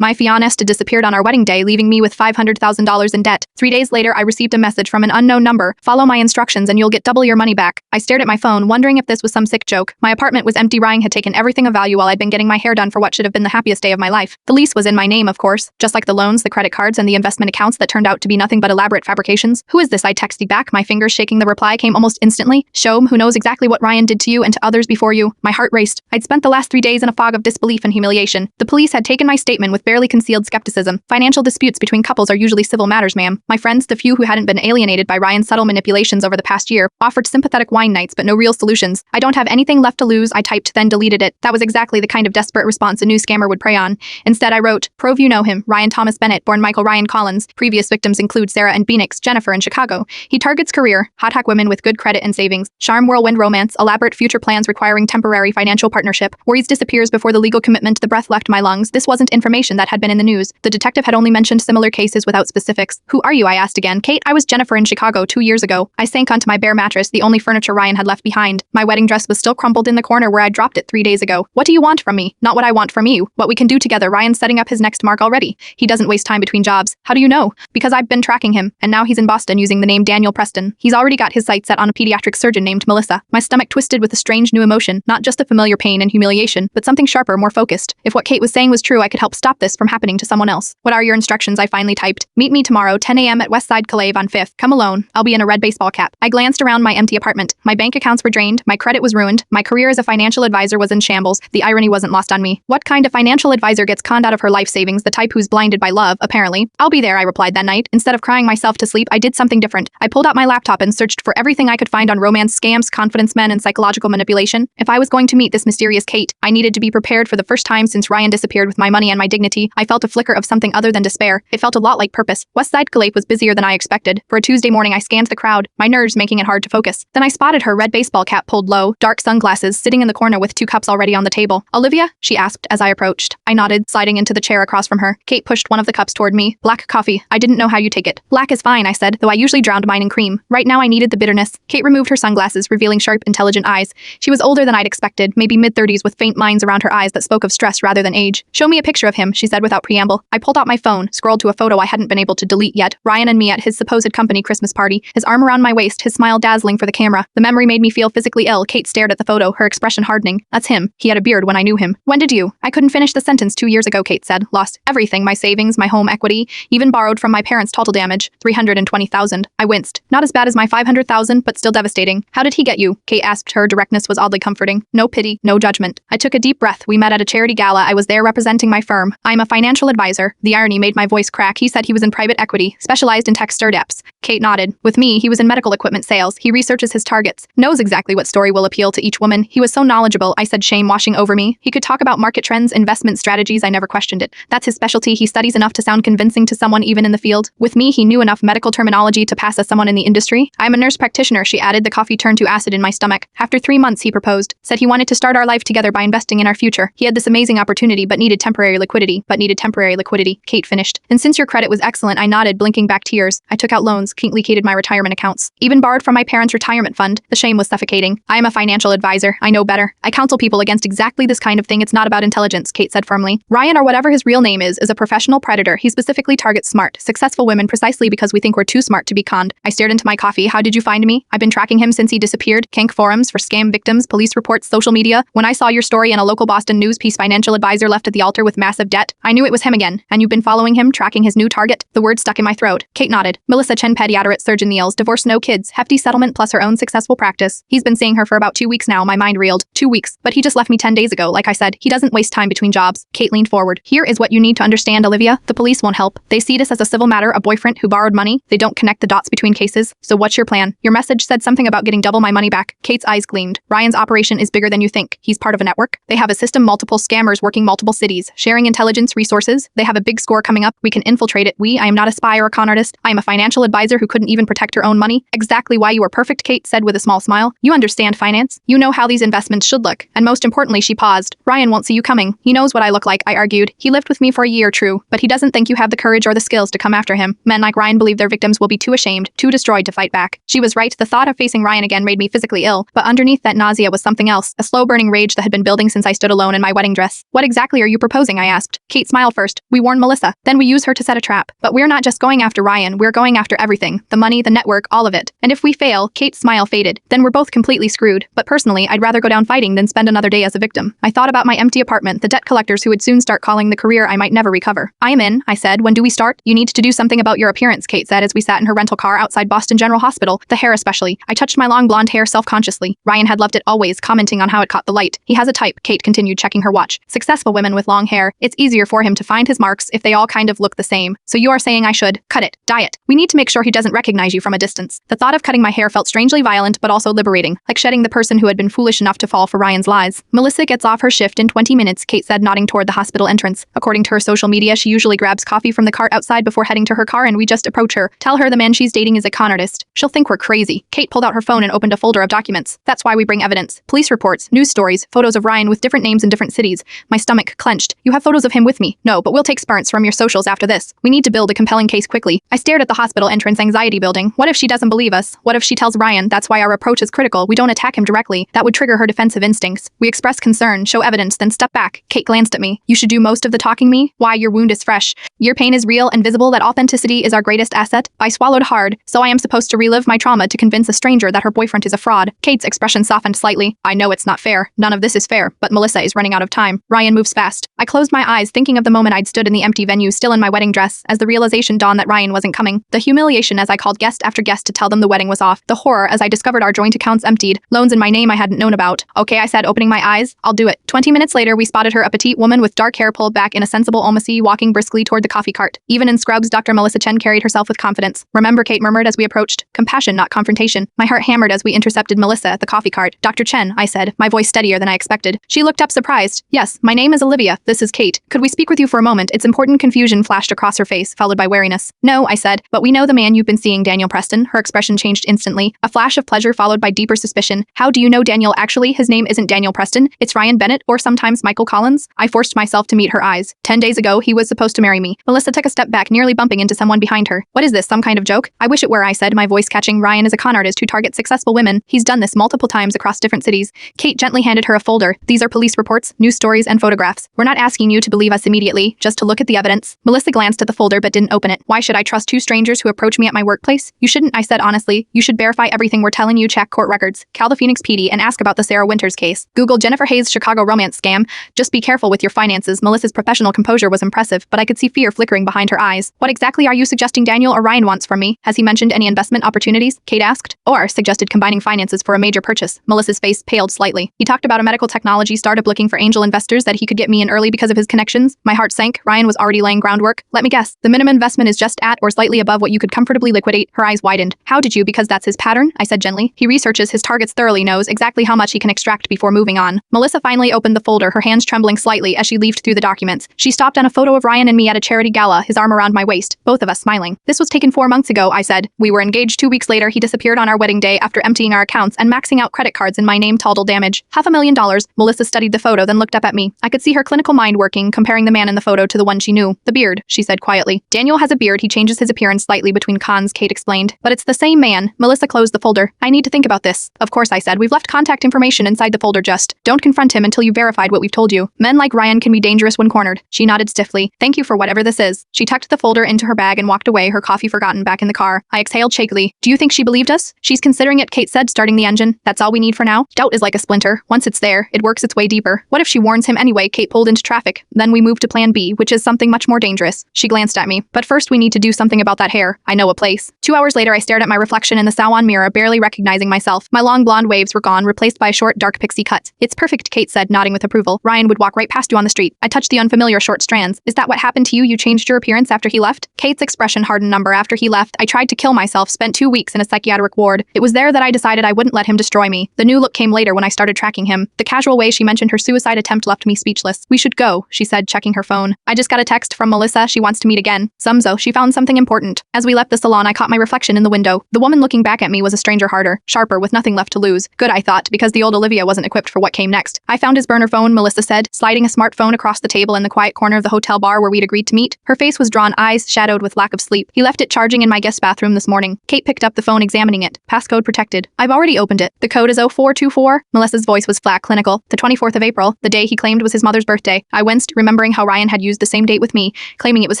My fiancé disappeared on our wedding day, leaving me with $500,000 in debt. 3 days later, I received a message from an unknown number. Follow my instructions and you'll get double your money back. I stared at my phone, wondering if this was some sick joke. My apartment was empty. Ryan had taken everything of value while I'd been getting my hair done for what should have been the happiest day of my life. The lease was in my name, of course, just like the loans, the credit cards, and the investment accounts that turned out to be nothing but elaborate fabrications. Who is this? I texted back, my fingers shaking. The reply came almost instantly. Shom, who knows exactly what Ryan did to you and to others before you. My heart raced. I'd spent the last 3 days in a fog of disbelief and humiliation. The police had taken my statement with barely concealed skepticism. Financial disputes between couples are usually civil matters, ma'am. My friends, the few who hadn't been alienated by Ryan's subtle manipulations over the past year, offered sympathetic wine nights but no real solutions. I don't have anything left to lose, I typed, then deleted it. That was exactly the kind of desperate response a new scammer would prey on. Instead, I wrote, prove you know him, Ryan Thomas Bennett, born Michael Ryan Collins. Previous victims include Sarah and Phoenix, Jennifer in Chicago. He targets career, hot hack women with good credit and savings, charm whirlwind romance, elaborate future plans requiring temporary financial partnership. Worries disappears before the legal commitment. The breath left my lungs. This wasn't information that had been in the news. The detective had only mentioned similar cases without specifics. Who are you? I asked again. Kate, I was Jennifer in Chicago 2 years ago. I sank onto my bare mattress, the only furniture Ryan had left behind. My wedding dress was still crumpled in the corner where I dropped it 3 days ago. What do you want from me? Not what I want from you. What we can do together. Ryan's setting up his next mark already. He doesn't waste time between jobs. How do you know? Because I've been tracking him, and now he's in Boston using the name Daniel Preston. He's already got his sights set on a pediatric surgeon named Melissa. My stomach twisted with a strange new emotion, not just a familiar pain and humiliation, but something sharper, more focused. If what Kate was saying was true, I could help stop this from happening to someone else. What are your instructions? I finally typed. Meet me tomorrow, 10 a.m. at Westside Calave on 5th. Come alone. I'll be in a red baseball cap. I glanced around my empty apartment. My bank accounts were drained. My credit was ruined. My career as a financial advisor was in shambles. The irony wasn't lost on me. What kind of financial advisor gets conned out of her life savings? The type who's blinded by love, apparently. I'll be there, I replied that night. Instead of crying myself to sleep, I did something different. I pulled out my laptop and searched for everything I could find on romance scams, confidence men, and psychological manipulation. If I was going to meet this mysterious Kate, I needed to be prepared. For the first time since Ryan disappeared with my money and my dignity, I felt a flicker of something other than despair. It felt a lot like purpose. Westside Calave was busier than I expected. For a Tuesday morning, I scanned the crowd, my nerves making it hard to focus. Then I spotted her, red baseball cap pulled low, dark sunglasses, sitting in the corner with 2 cups already on the table. Olivia? She asked as I approached. I nodded, sliding into the chair across from her. Kate pushed one of the cups toward me. Black coffee. I didn't know how you take it. Black is fine, I said, though I usually drowned mine in cream. Right now I needed the bitterness. Kate removed her sunglasses, revealing sharp, intelligent eyes. She was older than I'd expected, maybe mid-30s with faint lines around her eyes that spoke of stress rather than age. Show me a picture of him, she said without preamble. I pulled out my phone, scrolled to a photo I hadn't been able to delete yet. Ryan and me at his supposed company Christmas party, his arm around my waist, his smile dazzling for the camera. The memory made me feel physically ill. Kate stared at the photo, her expression hardening. That's him. He had a beard when I knew him. When did you? I couldn't finish the sentence. 2 years ago, Kate said. Lost everything, my savings, my home equity, even borrowed from my parents. Total damage, $320,000. I winced. Not as bad as my $500,000, but still devastating. How did he get you? Kate asked. Her directness was oddly comforting. No pity, no judgment. I took a deep breath. We met at a charity gala. I was there representing my firm. I'm a financial advisor. The irony made my voice crack. He said he was in private equity, specialized in tech startups. Kate nodded. With me, he was in medical equipment sales. He researches his targets, knows exactly what story will appeal to each woman. He was so knowledgeable, I said, shame washing over me. He could talk about market trends, investment strategies. I never questioned it. That's his specialty. He studies enough to sound convincing to someone even in the field. With me, he knew enough medical terminology to pass as someone in the industry. I'm a nurse practitioner, she added. The coffee turned to acid in my stomach. After 3 months, he proposed. Said he wanted to start our life together by investing in our future. He had this amazing opportunity, but needed temporary liquidity. Kate finished. And since your credit was excellent, I nodded, blinking back tears. I took out loans, kincaided my retirement accounts. Even borrowed from my parents' retirement fund. The shame was suffocating. I am a financial advisor. I know better. I counsel people against exactly this kind of thing. It's not about intelligence, Kate said firmly. Ryan, or whatever his real name is a professional predator. He specifically targets smart, successful women precisely because we think we're too smart to be conned. I stared into my coffee. How did you find me? I've been tracking him since he disappeared. Kink forums for scam victims, police reports, social media. When I saw your story in a local Boston news piece, financial advisor left at the altar with massive debt, I knew it was him again. And you've been following him, tracking his new target? The word stuck in my throat. Kate nodded. Melissa Chen, pediatric surgeon Niels, divorced, no kids, hefty settlement plus her own successful practice. He's been seeing her for about 2 weeks now. My mind reeled. 2 weeks. But he just left me 10 days ago. Like I said, he doesn't waste time between jobs. Kate leaned forward. Here is what you need to understand, Olivia. The police won't help. They see this as a civil matter, a boyfriend who borrowed money. They don't connect the dots between cases. So what's your plan? Your message said something about getting double my money back. Kate's eyes gleamed. Ryan's operation is bigger than you think. He's part of a network. They have a system, multiple scammers working multiple cities, sharing intelligence resources. They have a big score coming up. We can infiltrate it. I am not a spy or a con artist. I am a financial advisor who couldn't even protect her own money. Exactly why you are perfect, Kate said with a small smile. You understand finance. You know how these investments should look. And most importantly, she paused. Ryan won't see you coming. He knows what I look like, I argued. He lived with me for a year, true, but he doesn't think you have the courage or the skills to come after him. Men like Ryan believe their victims will be too ashamed, too destroyed to fight back. She was right. The thought of facing Ryan again made me physically ill, but underneath that nausea was something else, a slow burning rage that had been building since I stood alone in my wedding dress. What exactly are you proposing? I asked. Kate, smile first. We warn Melissa. Then we use her to set a trap. But we're not just going after Ryan, we're going after everything. The money, the network, all of it. And if we fail, Kate's smile faded. Then we're both completely screwed. But personally, I'd rather go down fighting than spend another day as a victim. I thought about my empty apartment, the debt collectors who would soon start calling the career I might never recover. I am in, I said. When do we start? You need to do something about your appearance, Kate said as we sat in her rental car outside Boston General Hospital, the hair especially. I touched my long blonde hair self-consciously. Ryan had loved it always, commenting on how it caught the light. He has a type, Kate continued, checking her watch. Successful women with long hair. It's easier for him to find his marks if they all kind of look the same. So you are saying I should cut it, dye it. We need to make sure he doesn't recognize you from a distance. The thought of cutting my hair felt strangely violent but also liberating, like shedding the person who had been foolish enough to fall for Ryan's lies. Melissa gets off her shift in 20 minutes, Kate said, nodding toward the hospital entrance. According to her social media, she usually grabs coffee from the cart outside before heading to her car, and we just approach her. Tell her the man she's dating is a con artist. She'll think we're crazy. Kate pulled out her phone and opened a folder of documents. That's why we bring evidence. Police reports, news stories, photos of Ryan with different names in different cities. My stomach clenched. You have photos of him with me? No, but we'll take spurts from your socials after this. We need to build a compelling case quickly. I stared at the hospital entrance, anxiety building. What if she doesn't believe us? What if she tells Ryan that's why our approach is critical? We don't attack him directly. That would trigger her defensive instincts. We express concern, show evidence, then step back. Kate glanced at me. You should do most of the talking, me. Why? Your wound is fresh. Your pain is real and visible. That authenticity is our greatest asset. I swallowed hard. So I am supposed to relive my trauma to convince a stranger that her boyfriend is a fraud. Kate's expression softened slightly. I know it's not fair. None of this is fair, but Melissa is running out of time. Ryan moves fast. I closed my eyes, thinking of the moment I'd stood in the empty venue, still in my wedding dress, as the realization dawned that Ryan wasn't coming. The humiliation as I called guest after guest to tell them the wedding was off. The horror as I discovered our joint accounts emptied. Loans in my name I hadn't known about. Okay, I said, opening my eyes. I'll do it. 20 minutes later, we spotted her, a petite woman with dark hair pulled back in a sensible almost walking briskly toward the coffee cart. Even in scrubs, Dr. Melissa Chen carried herself with confidence. Remember, Kate murmured as we approached. Compassion, not confrontation. My heart hammered as we intercepted Melissa at the coffee cart. Dr. Chen, I said, my voice steadier than I expected. She looked up surprised. Yes, my name is Olivia. This is Kate. Could we speak with you for a moment? It's important. Confusion flashed across her face, followed by wariness. No, I said, but we know the man you've been seeing, Daniel Preston. Her expression changed instantly. A flash of pleasure followed by deeper suspicion. How do you know Daniel? Actually, his name isn't Daniel Preston. It's Ryan Bennett, or sometimes Michael Collins. I forced myself to meet her eyes. 10 days ago, he was supposed to marry me. Melissa took a step back, nearly bumping into someone behind her. What is this, some kind of joke? I wish it were, I said, my voice catching. Ryan is a con artist who targets successful women. He's done this multiple times across different cities. Kate gently handed her a folder. These are police reports, news stories, and photographs. We're not asking you to believe us immediately, just to look at the evidence. Melissa glanced at the folder but didn't open it. Why should I trust two strangers who approach me at my workplace? You shouldn't, I said honestly. You should verify everything we're telling you. Check court records, call the Phoenix PD, and ask about the Sarah Winters case. Google Jennifer Hayes' Chicago romance scam. Just be careful with your finances. Melissa's professional composure was impressive, but I could see fear flickering behind her eyes. What exactly are you suggesting Daniel or Ryan wants from me? Has he mentioned any investment opportunities? Kate asked. Or suggested combining finances for a major purchase. Melissa's face paled slightly. He talked about a medical technology startup looking for angel investors that he could get me in early because of his connections. My heart sank. Ryan was already laying groundwork. Let me guess. The minimum investment is just at or slightly above what you could comfortably liquidate. Her eyes widened. How did you? Because that's his pattern, I said gently. He researches his targets thoroughly, knows exactly how much he can extract before moving on. Melissa finally opened the folder, her hands trembling slightly as she leafed through the documents. She stopped on a photo of Ryan and me at a charity gala, his arm around my waist, both of us smiling. This was taken 4 months ago, I said. We were engaged 2 weeks later. He disappeared on our wedding day after emptying our accounts and maxing out credit cards in my name. Total damage. $500,000. Melissa studied the photo, then looked up at me. I could see her clinical mind working, comparing the man in the photo to the one she knew. The beard, she said quietly. Daniel has a beard. He changes his appearance slightly between cons, Kate explained. But it's the same man. Melissa closed the folder. I need to think about this. Of course, I said. We've left contact information inside the folder. Just don't confront him until you've verified what we've told you. Men like Ryan can be dangerous when cornered. She nodded stiffly. Thank you for whatever this is. She tucked the folder into her bag and walked away, her coffee forgotten back in the car. I exhaled shakily. Do you think she believed us? She's considering it, Kate said, starting the engine. That's all we need for now. Doubt is like a splinter. Once it's there, it works its way deeper. What if she warns him anyway? Kate pulled into traffic. Then we move to plan B, which is something much more dangerous. She glanced at me. But first we need to do something about that hair. I know a place. 2 hours later, I stared at my reflection in the salon mirror, barely recognizing myself. My long blonde waves were gone, replaced by a short, dark pixie cut. It's perfect, Kate said, nodding with approval. Ryan would walk right past you on the street. I touched the unfamiliar short strands. Is that what happened to you? You changed your appearance after he left? Kate's expression hardened. After he left, I tried to kill myself, spent 2 weeks in a psychiatric ward. It was there that I decided I wouldn't let him destroy me. The new look came later when I started tracking him. The casual way she mentioned her suicide attempt left me speechless. We should go, she said, checking her phone. I just got a text from Melissa. She wants to meet again. Sumzo, she found something important. As we left the salon, I caught my reflection in the window. The woman looking back at me was a stranger, harder, sharper, with nothing left to lose. Good, I thought, because the old Olivia wasn't equipped for what came next. I found his burner phone, Melissa said, sliding a smartphone across the table in the quiet corner of the hotel bar where we'd agreed to meet. Her face was drawn, eyes shadowed with lack of sleep. He left it charging in my guest bathroom this morning. Kate picked up the phone, examining it. Passcode protected. I've already opened it. The code is 0424. Melissa's voice was flat, clinical. The 24th of April, the day he claimed was his mother's birthday. I winced, remembering remembering how Ryan had used the same date with me, claiming it was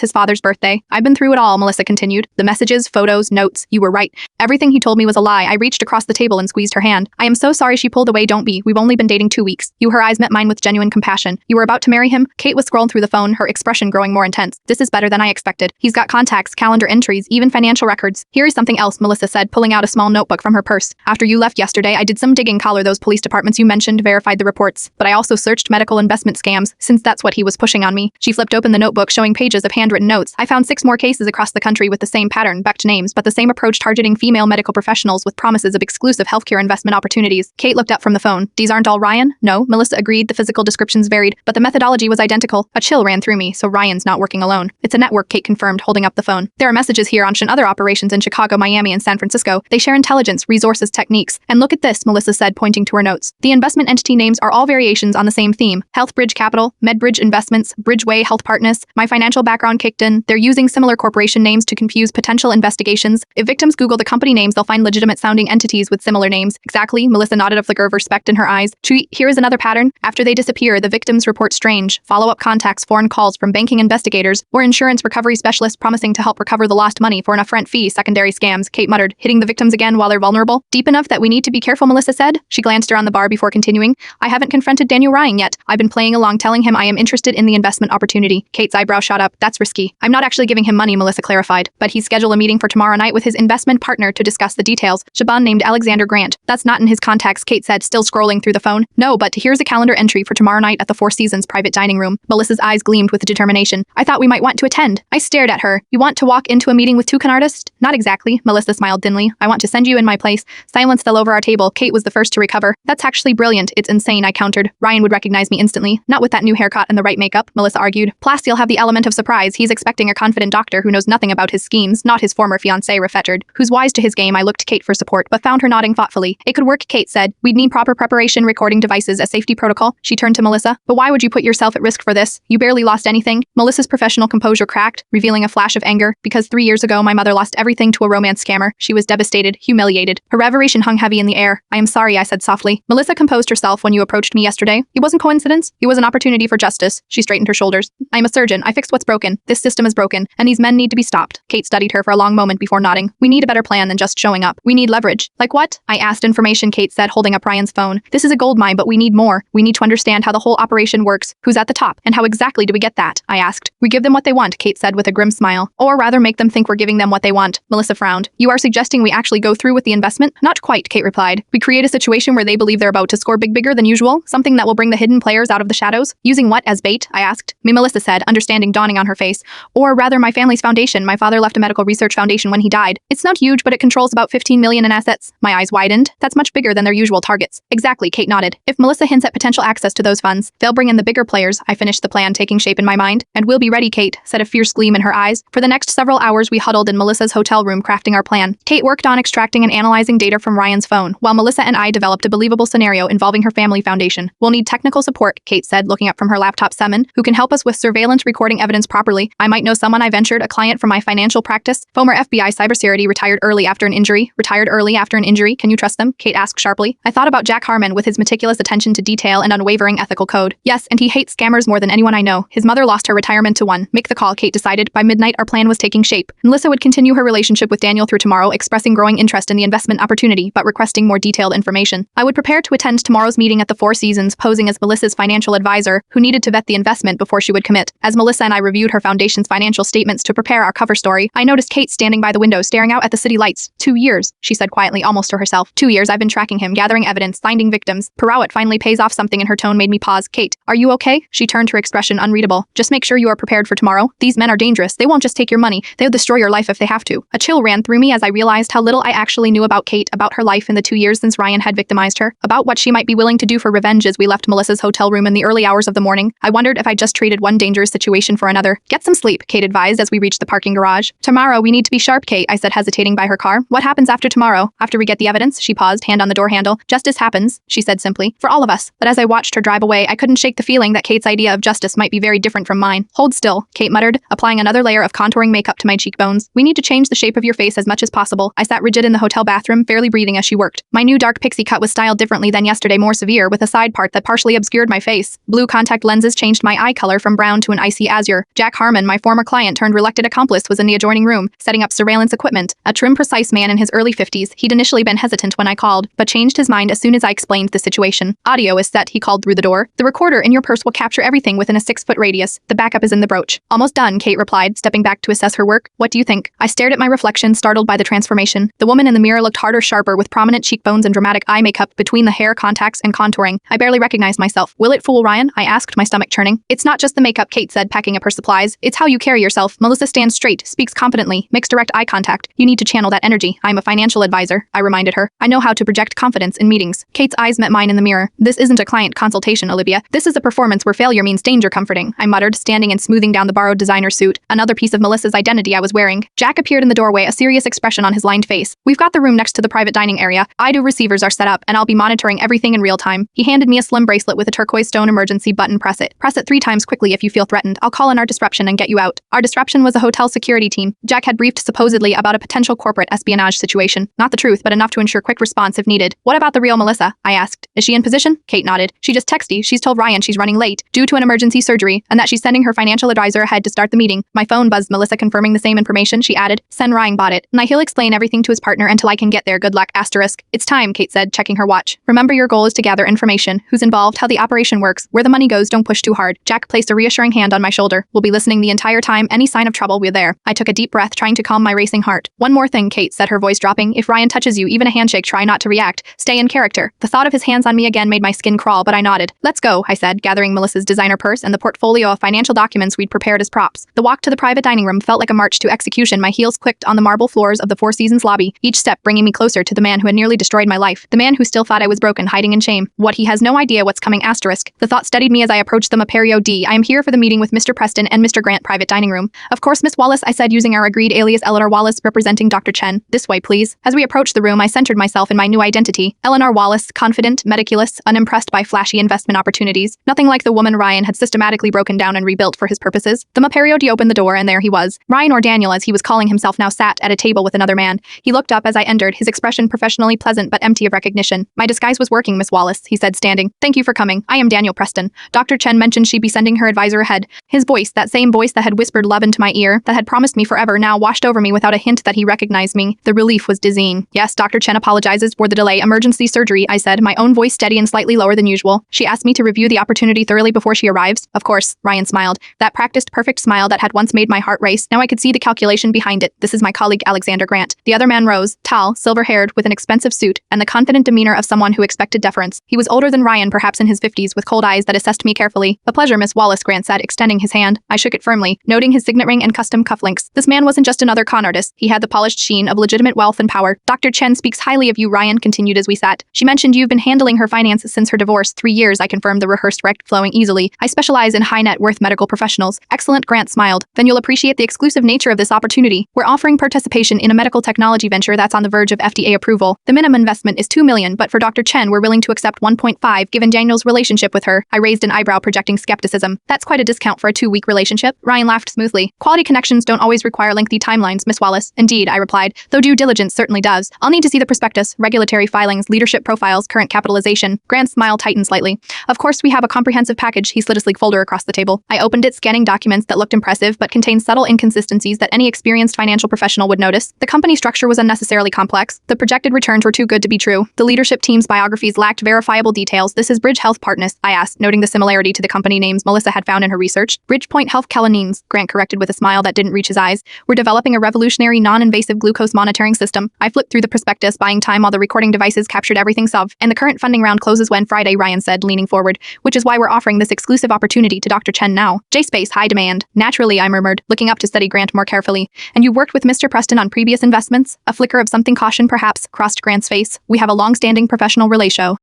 his father's birthday. I've been through it all, Melissa continued. The messages, photos, notes. You were right. Everything he told me was a lie. I reached across the table and squeezed her hand. I am so sorry, she pulled away. Don't be. We've only been dating 2 weeks. Her eyes met mine with genuine compassion. You were about to marry him? Kate was scrolling through the phone, her expression growing more intense. This is better than I expected. He's got contacts, calendar entries, even financial records. Here is something else, Melissa said, pulling out a small notebook from her purse. After you left yesterday, I did some digging. Collar those police departments you mentioned, verified the reports. But I also searched medical investment scams, since that's what he was pushing on me. She flipped open the notebook, showing pages of handwritten notes. I found 6 more cases across the country with the same pattern, backed names, but the same approach, targeting female medical professionals with promises of exclusive healthcare investment opportunities. Kate looked up from the phone. These aren't all Ryan? No, Melissa agreed. The physical descriptions varied, but the methodology was identical. A chill ran through me, so Ryan's not working alone. It's a network, Kate confirmed, holding up the phone. There are messages here on other operations in Chicago, Miami, and San Francisco. They share intelligence, resources, techniques. And look at this, Melissa said, pointing to her notes. The investment entity names are all variations on the same theme. Healthbridge Capital, Medbridge Investments, Bridgeway Health Partners. My financial background kicked in. They're using similar corporation names to confuse potential investigations. If victims Google the company names, they'll find legitimate sounding entities with similar names. Exactly, Melissa nodded, a flicker of respect in her eyes. Here is another pattern. After they disappear, the victims report strange follow-up contacts, foreign calls from banking investigators or insurance recovery specialists promising to help recover the lost money for an upfront fee. Secondary scams, Kate muttered, hitting the victims again while they're vulnerable. Deep enough that we need to be careful, Melissa said. She glanced around the bar before continuing. I haven't confronted Daniel Ryan yet. I've been playing along, telling him I am interested in the investment opportunity. Kate's eyebrow shot up. That's risky. I'm not actually giving him money, Melissa clarified, but he's scheduled a meeting for tomorrow night with his investment partner to discuss the details. Shaban named Alexander Grant. That's not in his contacts, Kate said, still scrolling through the phone. No, but here's a calendar entry for tomorrow night at the Four Seasons private dining room. Melissa's eyes gleamed with determination. I thought we might want to attend. I stared at her. You want to walk into a meeting with 2 con artists? Not exactly, Melissa smiled thinly. I want to send you in my place. Silence fell over our table. Kate was the first to recover. That's actually brilliant. It's insane, I countered. Ryan would recognize me instantly. Not with that new haircut and the right makeup, Melissa argued. Plus, you'll have the element of surprise. He's expecting a confident doctor who knows nothing about his schemes, not his former fiancé, refettered, who's wise to his game. I looked to Kate for support, but found her nodding thoughtfully. It could work, Kate said. We'd need proper preparation, recording devices, a safety protocol. She turned to Melissa. But why would you put yourself at risk for this? You barely lost anything. Melissa's professional composure cracked, revealing a flash of anger. Because 3 years ago, my mother lost everything to a romance scammer. She was devastated, humiliated. Her reveration hung heavy in the air. I am sorry, I said softly. Melissa composed herself. When you approached me yesterday, it wasn't coincidence. It was an opportunity for justice. She straightened her shoulders. I'm a surgeon. I fixed what's broken. This system is broken, and these men need to be stopped. Kate studied her for a long moment before nodding. We need a better plan than just showing up. We need leverage. Like what? I asked. Information, Kate said, holding up Ryan's phone. This is a gold mine, but we need more. We need to understand how the whole operation works, who's at the top, and how exactly do we get that? I asked. We give them what they want, Kate said with a grim smile. Or rather make them think we're giving them what they want. Melissa frowned. You are suggesting we actually go through with the investment? Not quite, Kate replied. We create a situation where they believe they're about to score bigger than usual, something that will bring the hidden players out of the shadows. Using what as bait? I asked. Me, Melissa said, understanding dawning on her face. Or rather, my family's foundation. My father left a medical research foundation when he died. It's not huge, but it controls about 15 million in assets. My eyes widened. That's much bigger than their usual targets. Exactly, Kate nodded. If Melissa hints at potential access to those funds, they'll bring in the bigger players. I finished the plan taking shape in my mind. And we'll be ready, Kate said, a fierce gleam in her eyes. For the next several hours, we huddled in Melissa's hotel room crafting our plan. Kate worked on extracting and analyzing data from Ryan's phone, while Melissa and I developed a believable scenario involving her family foundation. We'll need technical support, Kate said, looking up from her laptop. Someone who can help us with surveillance recording evidence properly. I might know someone. I ventured, a client from my financial practice. Former FBI cybersecurity, retired early after an injury. Can you trust them? Kate asked sharply. I thought about Jack Harmon with his meticulous attention to detail and unwavering ethical code. Yes, and he hates scammers more than anyone I know. His mother lost her retirement to one. Make the call, Kate decided. By midnight, our plan was taking shape. Melissa would continue her relationship with Daniel through tomorrow, expressing growing interest in the investment opportunity, but requesting more detailed information. I would prepare to attend tomorrow's meeting at the Four Seasons, posing as Melissa's financial advisor, who needed to vet the investment before she would commit. As Melissa and I reviewed her foundation's financial statements to prepare our cover story, I noticed Kate standing by the window, staring out at the city lights. 2 years, she said quietly, almost to herself. 2 years I've been tracking him, gathering evidence, finding victims. It finally pays off. Something in her tone made me pause. Kate, are you okay? She turned, her expression unreadable. Just make sure you are prepared for tomorrow. These men are dangerous. They won't just take your money. They'll destroy your life if they have to. A chill ran through me as I realized how little I actually knew about Kate, about her life in the 2 years since Ryan had victimized her, about what she might be willing to do for revenge. As we left Melissa's hotel room in the early hours of the morning, I wondered if I just traded one dangerous situation for another. Get some sleep, Kate advised as we reached the parking garage. Tomorrow we need to be sharp, Kate, I said, hesitating by her car. What happens after tomorrow? After we get the evidence? She paused, hand on the door handle. Justice happens, she said simply, for all of us. But as I watched her drive away, I couldn't shake the feeling that Kate's idea of justice might be very different from mine. Hold still, Kate muttered, applying another layer of contouring makeup to my cheekbones. We need to change the shape of your face as much as possible. I sat rigid in the hotel bathroom, barely breathing as she worked. My new dark pixie cut was styled differently than yesterday, more severe, with a side part that partially obscured my face. Blue contact lenses changed my my eye color from brown to an icy azure. Jack Harmon, my former client turned reluctant accomplice, was in the adjoining room, setting up surveillance equipment. A trim, precise man in his early 50s, he'd initially been hesitant when I called, but changed his mind as soon as I explained the situation. Audio is set, he called through the door. The recorder in your purse will capture everything within a 6-foot radius. The backup is in the brooch. Almost done, Kate replied, stepping back to assess her work. What do you think? I stared at my reflection, startled by the transformation. The woman in the mirror looked harder, sharper, with prominent cheekbones and dramatic eye makeup between the hair, contacts, and contouring. I barely recognized myself. Will it fool Ryan? I asked, my stomach churning. It's not just the makeup, Kate said, packing up her supplies. It's how you carry yourself. Melissa stands straight, speaks confidently, makes direct eye contact. You need to channel that energy. I'm a financial advisor, I reminded her. I know how to project confidence in meetings. Kate's eyes met mine in the mirror. This isn't a client consultation, Olivia. This is a performance where failure means danger, comforting, I muttered, standing and smoothing down the borrowed designer suit, another piece of Melissa's identity I was wearing. Jack appeared in the doorway, a serious expression on his lined face. We've got the room next to the private dining area. I-do receivers are set up, and I'll be monitoring everything in real time. He handed me a slim bracelet with a turquoise stone emergency button. Press it. Press it 3 times quickly if you feel threatened. I'll call in our disruption and get you out. Our disruption was a hotel security team. Jack had briefed supposedly about a potential corporate espionage situation. Not the truth, but enough to ensure quick response if needed. What about the real Melissa? I asked. Is she in position? Kate nodded. She just texted. She's told Ryan she's running late due to an emergency surgery and that she's sending her financial advisor ahead to start the meeting. My phone buzzed, Melissa confirming the same information. She added, send Ryan bought it, and he'll explain everything to his partner until I can get there. Good luck, asterisk. It's time, Kate said, checking her watch. Remember, your goal is to gather information. Who's involved, how the operation works, where the money goes, don't push too hard. Jack placed a reassuring hand on my shoulder. We'll be listening the entire time. Any sign of trouble, we're there. I took a deep breath, trying to calm my racing heart. One more thing, Kate said, her voice dropping. If Ryan touches you, even a handshake, try not to react. Stay in character. The thought of his hands on me again made my skin crawl, but I nodded. Let's go, I said, gathering Melissa's designer purse and the portfolio of financial documents we'd prepared as props. The walk to the private dining room felt like a march to execution. My heels clicked on the marble floors of the Four Seasons lobby, each step bringing me closer to the man who had nearly destroyed my life. The man who still thought I was broken, hiding in shame. What, he has no idea what's coming, asterisk. The thought steadied me as I approached the Maperio D. I am here for the meeting with Mr. Preston and Mr. Grant, private dining room. Of course, Miss Wallace, I said, using our agreed alias Eleanor Wallace, representing Dr. Chen. This way, please. As we approached the room, I centered myself in my new identity. Eleanor Wallace, confident, meticulous, unimpressed by flashy investment opportunities. Nothing like the woman Ryan had systematically broken down and rebuilt for his purposes. The Maperio D opened the door, and there he was. Ryan, or Daniel as he was calling himself now, sat at a table with another man. He looked up as I entered, his expression professionally pleasant but empty of recognition. My disguise was working, Miss Wallace, he said, standing. Thank you for coming. I am Daniel Preston. Dr. Chen mentioned she'd be sending her advisor ahead. His voice, that same voice that had whispered love into my ear, that had promised me forever, now washed over me without a hint that he recognized me. The relief was dizzying. Yes, Dr. Chen apologizes for the delay. Emergency surgery, I said, my own voice steady and slightly lower than usual. She asked me to review the opportunity thoroughly before she arrives. Of course, Ryan smiled. That practiced, perfect smile that had once made my heart race. Now I could see the calculation behind it. This is my colleague Alexander Grant. The other man rose, tall, silver-haired, with an expensive suit, and the confident demeanor of someone who expected deference. He was older than Ryan, perhaps in his 50s, with cold eyes that assessed me carefully. A pleasure, Miss Wallace, Grant said, extending his hand. I shook it firmly, noting his signet ring and custom cufflinks. This man wasn't just another con artist. He had the polished sheen of legitimate wealth and power. Dr. Chen speaks highly of you, Ryan continued as we sat. She mentioned you've been handling her finances since her divorce. 3 years, I confirmed, the rehearsed rec flowing easily. I specialize in high net worth medical professionals. Excellent, Grant smiled. Then you'll appreciate the exclusive nature of this opportunity. We're offering participation in a medical technology venture that's on the verge of FDA approval. The minimum investment is $2 million, but for Dr. Chen, we're willing to accept 1.5 given Daniel's relationship with her. I raised an eyebrow, projecting skepticism. That's quite a discount for a 2-week relationship. Ryan laughed smoothly. Quality connections don't always require lengthy timelines, Miss Wallace. Indeed, I replied, though due diligence certainly does. I'll need to see the prospectus, regulatory filings, leadership profiles, current capitalization. Grant's smile tightened slightly. Of course, we have a comprehensive package. He slid a sleek folder across the table. I opened it, scanning documents that looked impressive but contained subtle inconsistencies that any experienced financial professional would notice. The company structure was unnecessarily complex. The projected returns were too good to be true. The leadership team's biographies lacked verifiable details. This is Bridge Health Partners, I asked, noting the similarity to the company names Melissa had found in her research. Bridgepoint Health Calanines, Grant corrected with a smile that didn't reach his eyes. We're developing a revolutionary non-invasive glucose monitoring system. I flipped through the prospectus, buying time while the recording devices captured everything SOV. And the current funding round closes when Friday, Ryan said, leaning forward, which is why we're offering this exclusive opportunity to Dr. Chen now. J-Space, high demand. Naturally, I murmured, looking up to study Grant more carefully. And you worked with Mr. Preston on previous investments? A flicker of something caution perhaps crossed Grant's face. We have a long-standing professional relation.